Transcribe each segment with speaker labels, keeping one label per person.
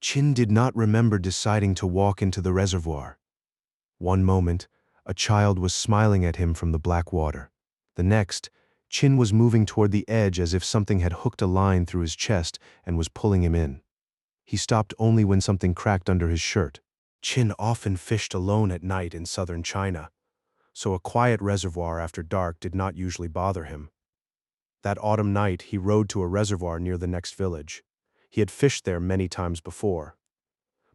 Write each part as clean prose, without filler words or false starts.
Speaker 1: Chin did not remember deciding to walk into the reservoir. One moment, a child was smiling at him from the black water. The next, Chin was moving toward the edge as if something had hooked a line through his chest and was pulling him in. He stopped only when something cracked under his shirt. Chin often fished alone at night in southern China, so a quiet reservoir after dark did not usually bother him. That autumn night, he rode to a reservoir near the next village. He had fished there many times before.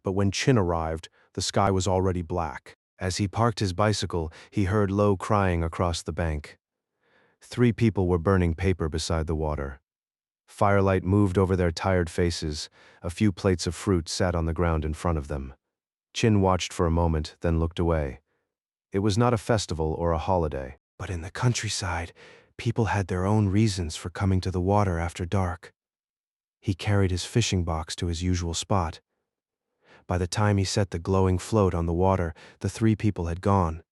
Speaker 1: But when Chin arrived, the sky was already black. As he parked his bicycle, he heard low crying across the bank. 3 people were burning paper beside the water. Firelight moved over their tired faces. A few plates of fruit sat on the ground in front of them. Chin watched for a moment, then looked away. It was not a festival or a holiday, but in the countryside, people had their own reasons for coming to the water after dark. He carried his fishing box to his usual spot. By the time he set the glowing float on the water, the 3 people had gone.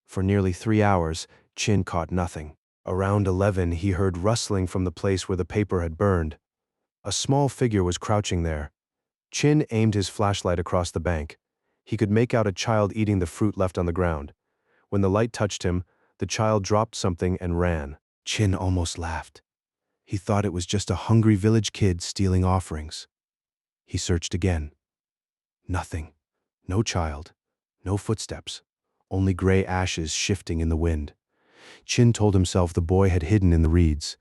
Speaker 1: For nearly 3 hours, Chin caught nothing. Around 11, he heard rustling from the place where the paper had burned. A small figure was crouching there. Chin aimed his flashlight across the bank. He could make out a child eating the fruit left on the ground. When the light touched him, the child dropped something and ran. Chin almost laughed. He thought it was just a hungry village kid stealing offerings. He searched again. Nothing. No child. No footsteps. Only gray ashes shifting in the wind. Chin told himself the boy had hidden in the reeds.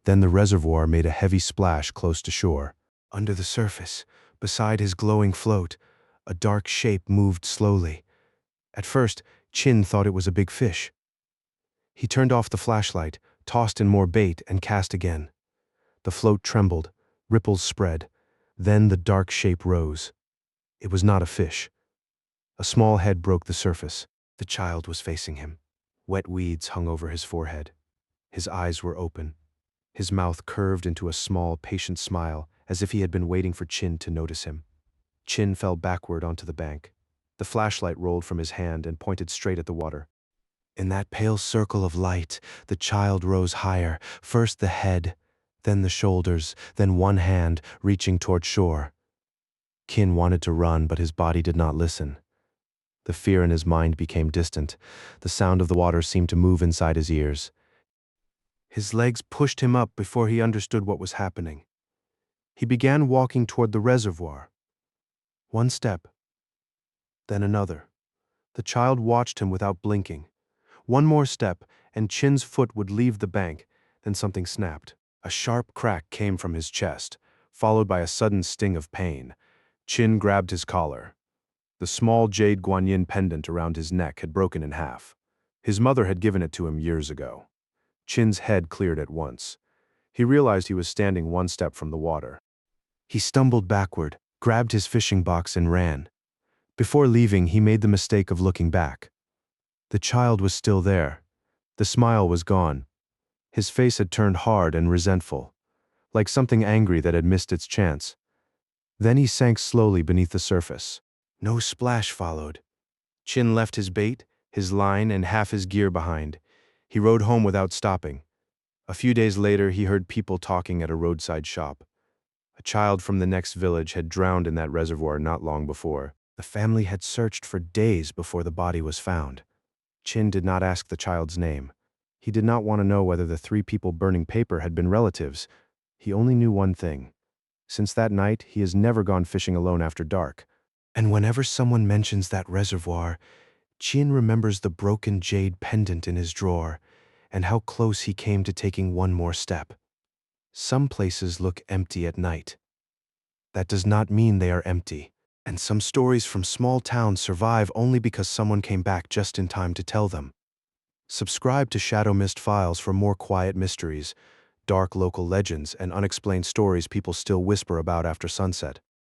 Speaker 1: Then the reservoir made a heavy splash close to shore. Under the surface, beside his glowing float, a dark shape moved slowly. At first, Chin thought it was a big fish. He turned off the flashlight, tossed in more bait, and cast again. The float trembled, ripples spread. Then the dark shape rose. It was not a fish. A small head broke the surface. The child was facing him. Wet weeds hung over his forehead. His eyes were open. His mouth curved into a small, patient smile, as if he had been waiting for Chin to notice him. Chin fell backward onto the bank. The flashlight rolled from his hand and pointed straight at the water. In that pale circle of light, the child rose higher, first the head, then the shoulders, then one hand, reaching toward shore. Chin wanted to run, but his body did not listen. The fear in his mind became distant. The sound of the water seemed to move inside his ears. His legs pushed him up before he understood what was happening. He began walking toward the reservoir. One step, then another. The child watched him without blinking. One more step, and Chin's foot would leave the bank, then something snapped. A sharp crack came from his chest, followed by a sudden sting of pain. Chin grabbed his collar. The small jade guanyin pendant around his neck had broken in half. His mother had given it to him years ago. Chin's head cleared at once. He realized he was standing one step from the water. He stumbled backward, grabbed his fishing box, and ran. Before leaving, he made the mistake of looking back. The child was still there. The smile was gone. His face had turned hard and resentful, like something angry that had missed its chance. Then he sank slowly beneath the surface. No splash followed. Chin left his bait, his line, and half his gear behind. He rode home without stopping. A few days later, he heard people talking at a roadside shop. A child from the next village had drowned in that reservoir not long before. The family had searched for days before the body was found. Chin did not ask the child's name. He did not want to know whether the 3 people burning paper had been relatives. He only knew one thing. Since that night, he has never gone fishing alone after dark. And whenever someone mentions that reservoir, Chin remembers the broken jade pendant in his drawer and how close he came to taking one more step. Some places look empty at night. That does not mean they are empty. And some stories from small towns survive only because someone came back just in time to tell them. Subscribe to Shadow Mist Files for more quiet mysteries, dark local legends, and unexplained stories people still whisper about after sunset.